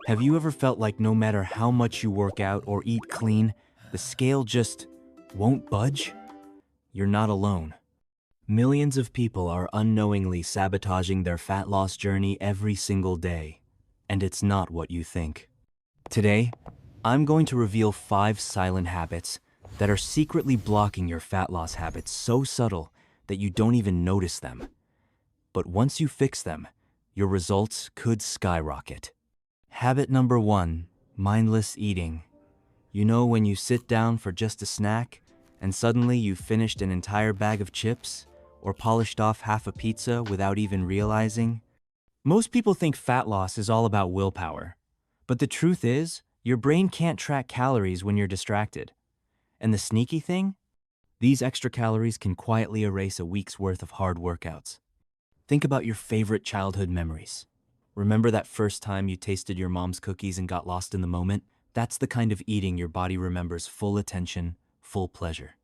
Have you ever felt like no matter how much you work out or eat clean, the scale just won't budge? You're not alone. Millions of people are unknowingly sabotaging their fat loss journey every single day, and it's not what you think. Today, I'm going to reveal 5 silent habits that are secretly blocking your fat loss habits so subtle that you don't even notice them. But once you fix them, your results could skyrocket. Habit number 1, mindless eating. You know when you sit down for just a snack, and suddenly you've finished an entire bag of chips, or polished off half a pizza without even realizing? Most people think fat loss is all about willpower. But the truth is, your brain can't track calories when you're distracted. And the sneaky thing? These extra calories can quietly erase a week's worth of hard workouts. Think about your favorite childhood memories. Remember that first time you tasted your mom's cookies and got lost in the moment? That's the kind of eating your body remembers: full attention, full pleasure.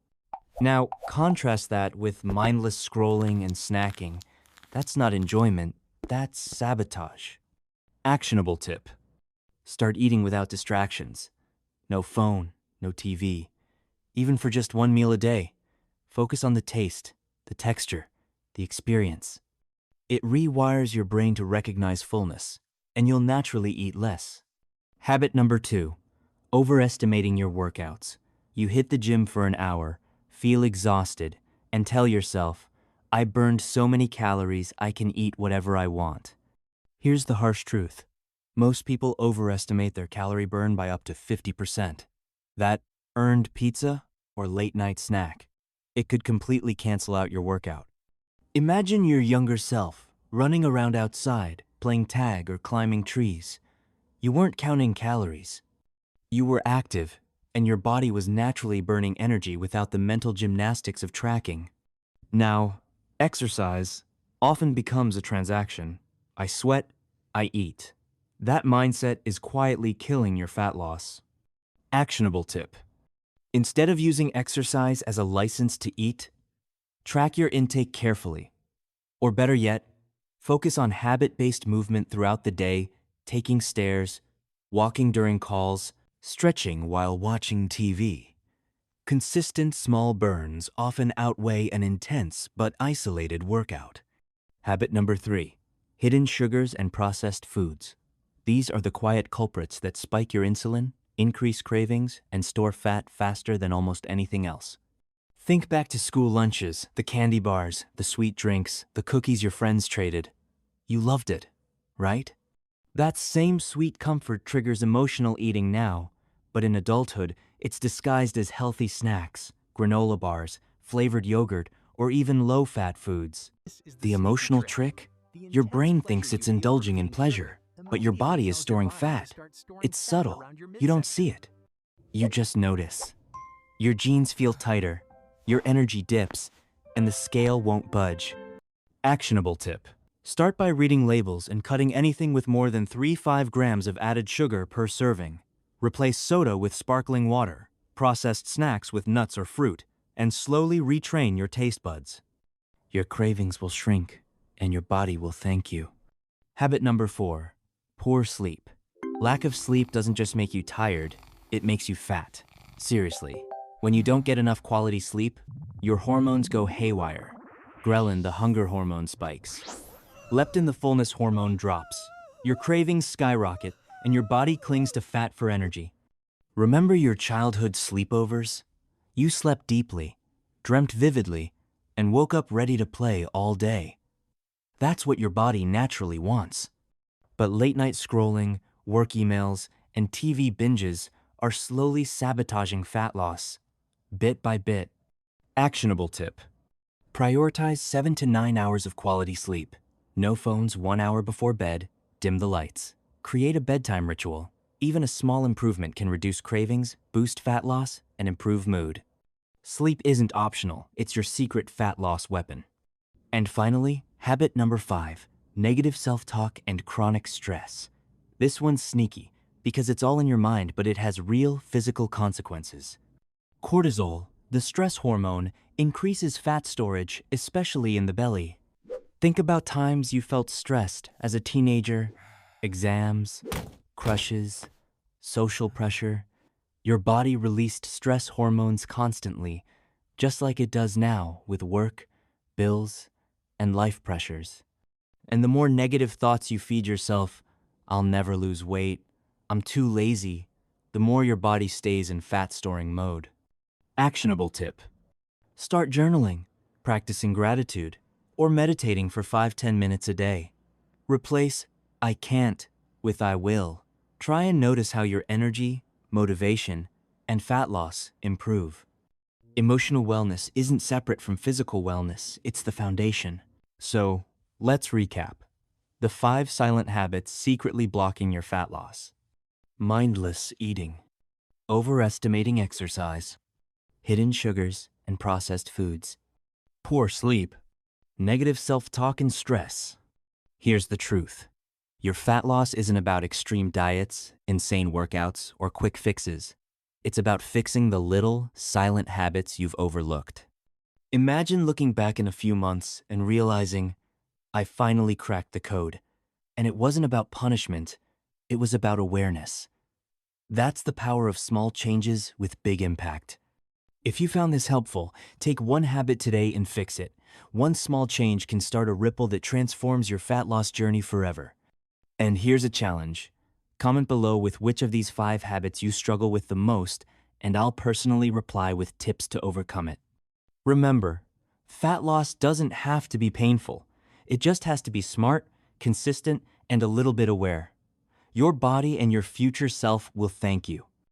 Now, contrast that with mindless scrolling and snacking. That's not enjoyment, that's sabotage. Actionable tip: start eating without distractions. No phone, no TV. Even for just one meal a day, focus on the taste, the texture, the experience. It rewires your brain to recognize fullness, and you'll naturally eat less. Habit number 2, overestimating your workouts. You hit the gym for an hour, feel exhausted, and tell yourself, I burned so many calories, I can eat whatever I want. Here's the harsh truth. Most people overestimate their calorie burn by up to 50%. That earned pizza or late night snack, it could completely cancel out your workout. Imagine your younger self running around outside, playing tag or climbing trees. You weren't counting calories. You were active, and your body was naturally burning energy without the mental gymnastics of tracking. Now, exercise often becomes a transaction. I sweat, I eat. That mindset is quietly killing your fat loss. Actionable tip: instead of using exercise as a license to eat, track your intake carefully. Or better yet, focus on habit-based movement throughout the day, taking stairs, walking during calls, stretching while watching TV. Consistent small burns often outweigh an intense but isolated workout. Habit number 3, hidden sugars and processed foods. These are the quiet culprits that spike your insulin, increase cravings, and store fat faster than almost anything else. Think back to school lunches, the candy bars, the sweet drinks, the cookies your friends traded. You loved it, right? That same sweet comfort triggers emotional eating now, but in adulthood, it's disguised as healthy snacks, granola bars, flavored yogurt, or even low-fat foods. The emotional trick? Your brain thinks it's indulging in pleasure, but your body is storing fat. It's subtle. You don't see it. You just notice. Your jeans feel tighter, your energy dips, and the scale won't budge. Actionable tip: start by reading labels and cutting anything with more than 3-5 grams of added sugar per serving. Replace soda with sparkling water, processed snacks with nuts or fruit, and slowly retrain your taste buds. Your cravings will shrink, and your body will thank you. Habit number 4, poor sleep. Lack of sleep doesn't just make you tired, it makes you fat. Seriously. When you don't get enough quality sleep, your hormones go haywire. Ghrelin, the hunger hormone, spikes. Leptin, the fullness hormone, drops. Your cravings skyrocket, and your body clings to fat for energy. Remember your childhood sleepovers? You slept deeply, dreamt vividly, and woke up ready to play all day. That's what your body naturally wants. But late-night scrolling, work emails, and TV binges are slowly sabotaging fat loss. Bit by bit. Actionable tip: prioritize 7 to 9 hours of quality sleep. No phones 1 hour before bed, dim the lights. Create a bedtime ritual. Even a small improvement can reduce cravings, boost fat loss, and improve mood. Sleep isn't optional, it's your secret fat loss weapon. And finally, habit number 5, negative self-talk and chronic stress. This one's sneaky, because it's all in your mind, but it has real physical consequences. Cortisol, the stress hormone, increases fat storage, especially in the belly. Think about times you felt stressed as a teenager: exams, crushes, social pressure, your body released stress hormones constantly, just like it does now with work, bills, and life pressures. And the more negative thoughts you feed yourself, I'll never lose weight, I'm too lazy, the more your body stays in fat-storing mode. Actionable tip. Start journaling, practicing gratitude, or meditating for 5–10 minutes a day. Replace "I can't" with "I will." Try and notice how your energy, motivation, and fat loss improve. Emotional wellness isn't separate from physical wellness, it's the foundation. So, let's recap. The 5 silent habits secretly blocking your fat loss. Mindless eating, overestimating exercise, hidden sugars and processed foods, poor sleep, negative self-talk and stress. Here's the truth. Your fat loss isn't about extreme diets, insane workouts, or quick fixes. It's about fixing the little, silent habits you've overlooked. Imagine looking back in a few months and realizing, I finally cracked the code. And it wasn't about punishment, it was about awareness. That's the power of small changes with big impact. If you found this helpful, take one habit today and fix it. One small change can start a ripple that transforms your fat loss journey forever. And here's a challenge. Comment below with which of these 5 habits you struggle with the most, and I'll personally reply with tips to overcome it. Remember, fat loss doesn't have to be painful. It just has to be smart, consistent, and a little bit aware. Your body and your future self will thank you.